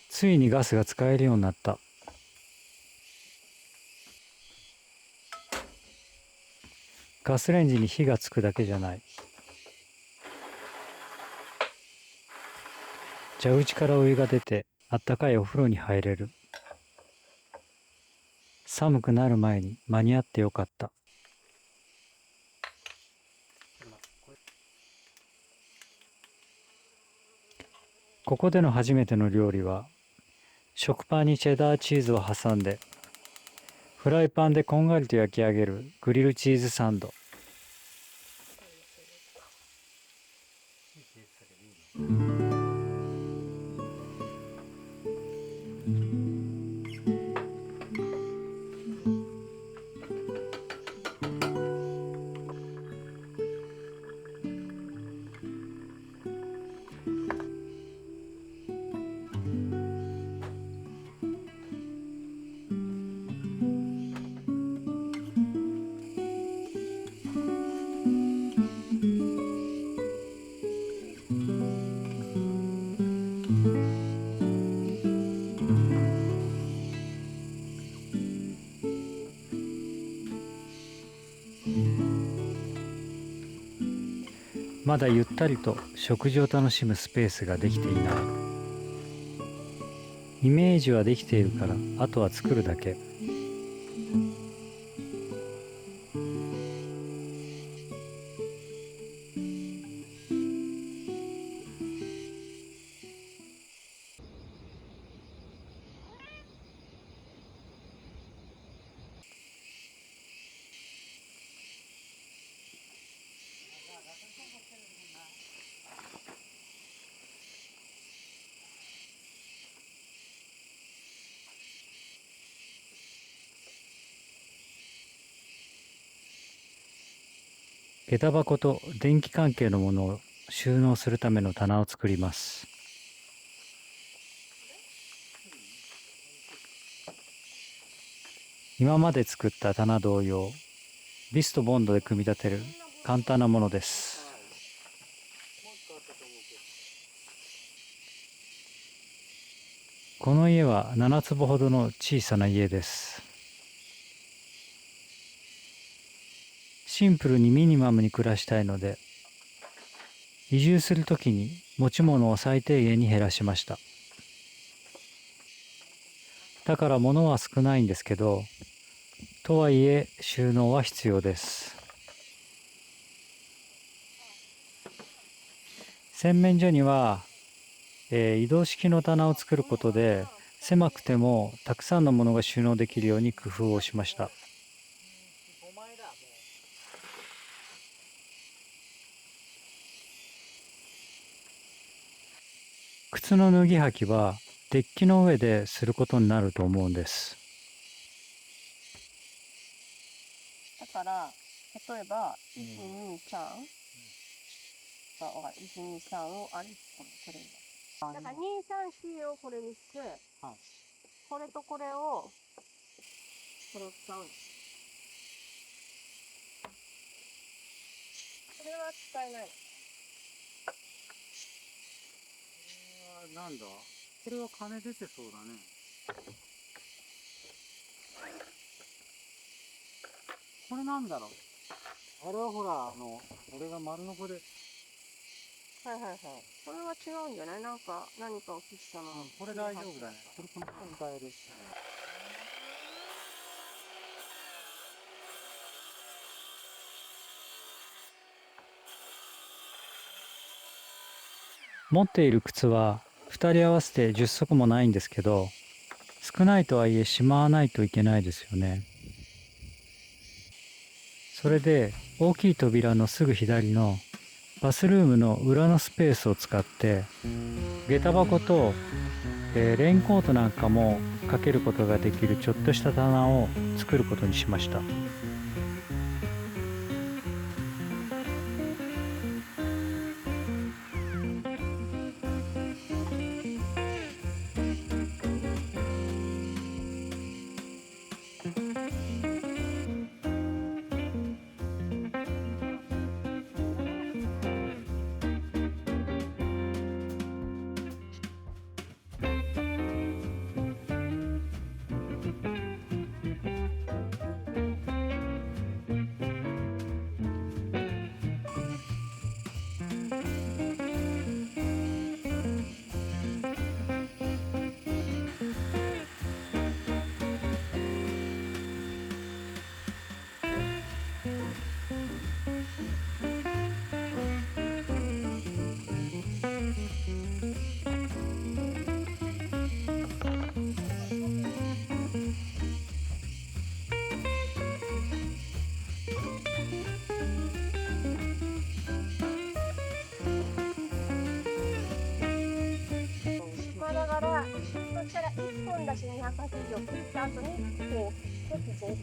ついにガスが使えるようになった。ガスレンジに火がつくだけじゃない。蛇口からお湯が出て、あったかいお風呂に入れる。寒くなる前に間に合ってよかった。ここでの初めての料理は、食パンにチェダーチーズを挟んで、フライパンでこんがりと焼き上げるグリルチーズサンド。まだゆったりと食事を楽しむスペースができていない。イメージはできているから、あとは作るだけ。下駄箱と電気関係のものを収納するための棚を作ります。今まで作った棚同様、ビスとボンドで組み立てる簡単なものです。この家は7坪ほどの小さな家です。シンプルにミニマムに暮らしたいので、移住するときに持ち物を最低限に減らしました。だから物は少ないんですけど、とはいえ収納は必要です。洗面所には、移動式の棚を作ることで、狭くてもたくさんのものが収納できるように工夫をしました。靴の脱ぎ履きはデッキの上ですることになると思うんです。だから例えば123が分かる。123をあれこれだから234をこれにして、はい、これとこれをこれを使うんです。これは使えない。なんだ？これは金出てそうだね。これなんだろう？あれはほら、俺が丸のこで。はいはいはい。これは違うんじゃない？なんか、何かを切ったの。これ大丈夫だね。これ使える。持っている靴は2人合わせて10足もないんですけど、少ないとはいえしまわないといけないですよね。それで大きい扉のすぐ左のバスルームの裏のスペースを使って、下駄箱と、レインコートなんかもかけることができるちょっとした棚を作ることにしました。中指を切った後にこう結構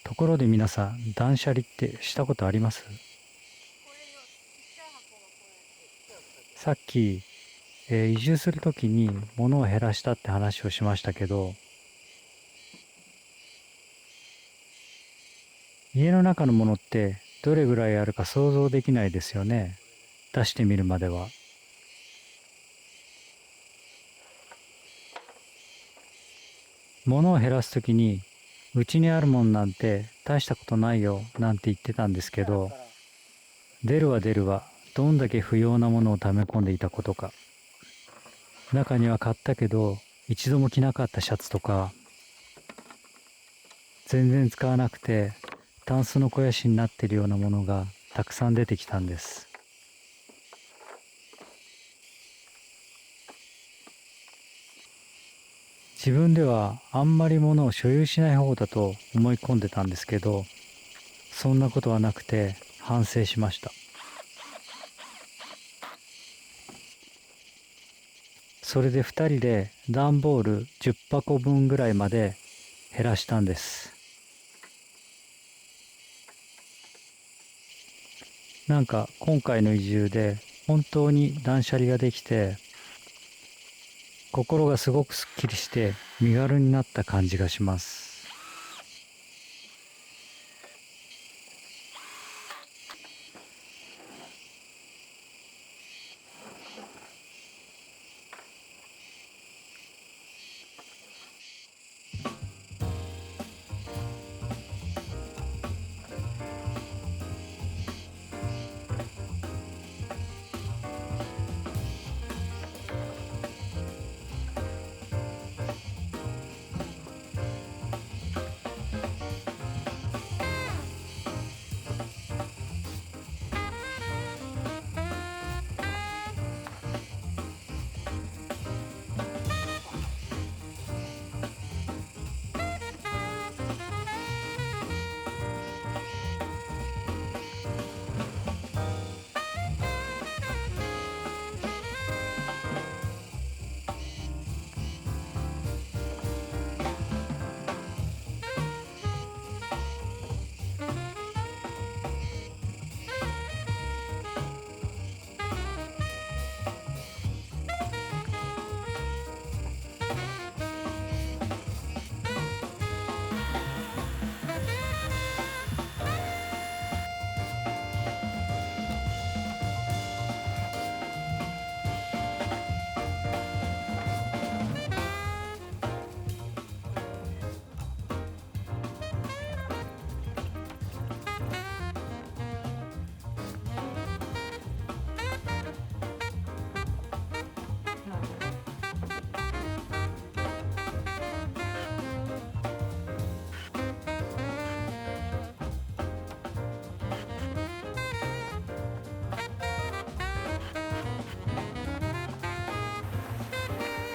ところで皆さん、断捨離ってしたことあります？さっき、移住するときに物を減らしたって話をしましたけど、家の中のものってどれぐらいあるか想像できないですよね。出してみるまでは。物を減らすときに、うちにあるもんなんて大したことないよなんて言ってたんですけど、出るわ出るわ、どんだけ不要なものを溜め込んでいたことか。中には買ったけど一度も着なかったシャツとか、全然使わなくてタンスの肥やしになっているようなものがたくさん出てきたんです。自分ではあんまり物を所有しない方だと思い込んでたんですけど、そんなことはなくて反省しました。それで2人で段ボール10箱分ぐらいまで減らしたんです。なんか今回の移住で本当に断捨離ができて、心がすごくすっきりして身軽になった感じがします。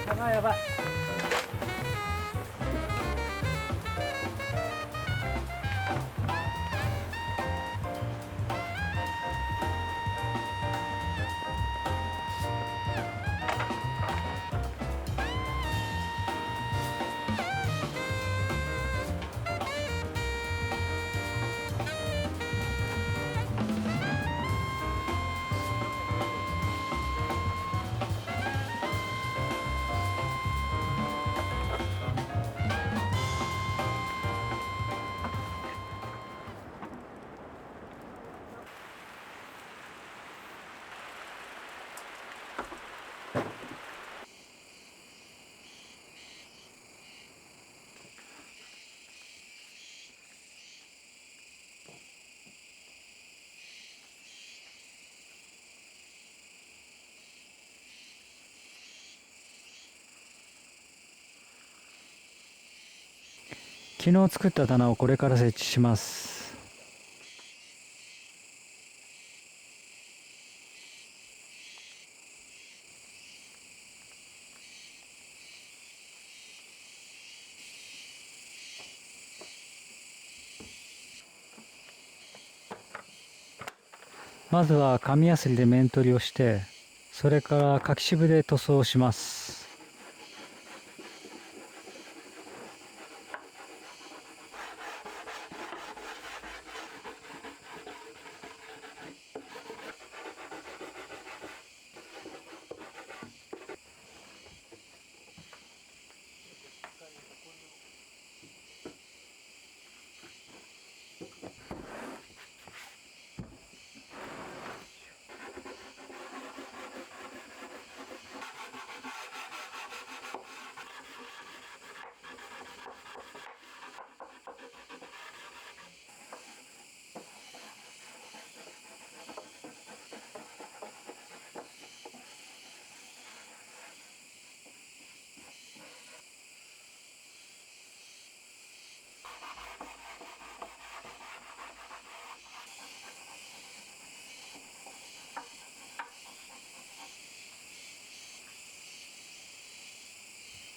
やばいやばい。昨日作った棚をこれから設置します。まずは紙やすりで面取りをして、それから柿渋で塗装をします。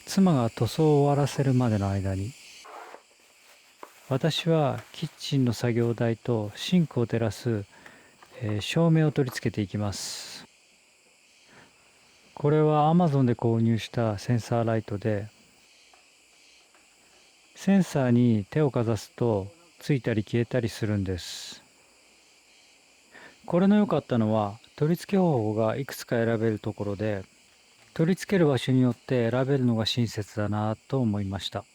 妻が塗装を終わらせるまでの間に、私はキッチンの作業台とシンクを照らす、照明を取り付けていきます。これは Amazon で購入したセンサーライトで、センサーに手をかざすとついたり消えたりするんです。これの良かったのは取り付け方法がいくつか選べるところで、取り付ける場所によって選べるのが親切だなと思いました。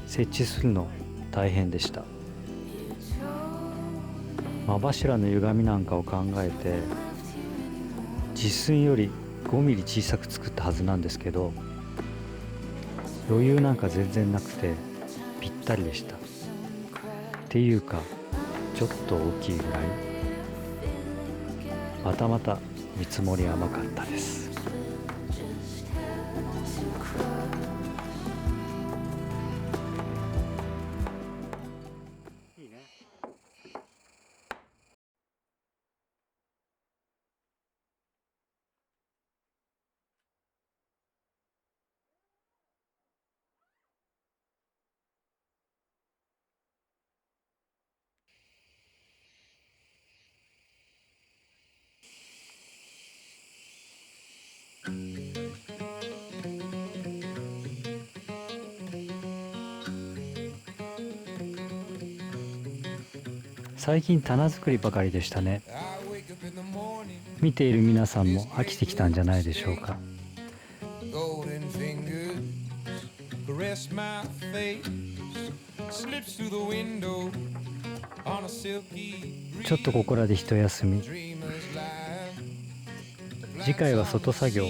設置するの大変でした。間柱の歪みなんかを考えて実寸より5ミリ小さく作ったはずなんですけど、余裕なんか全然なくてぴったりでした。っていうかちょっと大きいぐらい。またまた見積もり甘かったです。いいね。最近棚作りばかりでしたね。見ている皆さんも飽きてきたんじゃないでしょうか。ちょっとここらで一休み。次回は外作業、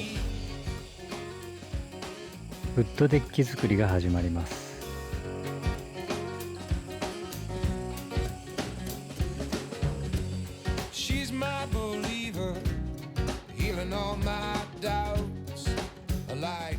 ウッドデッキ作りが始まります。She's my believer, healing all my doubts. Like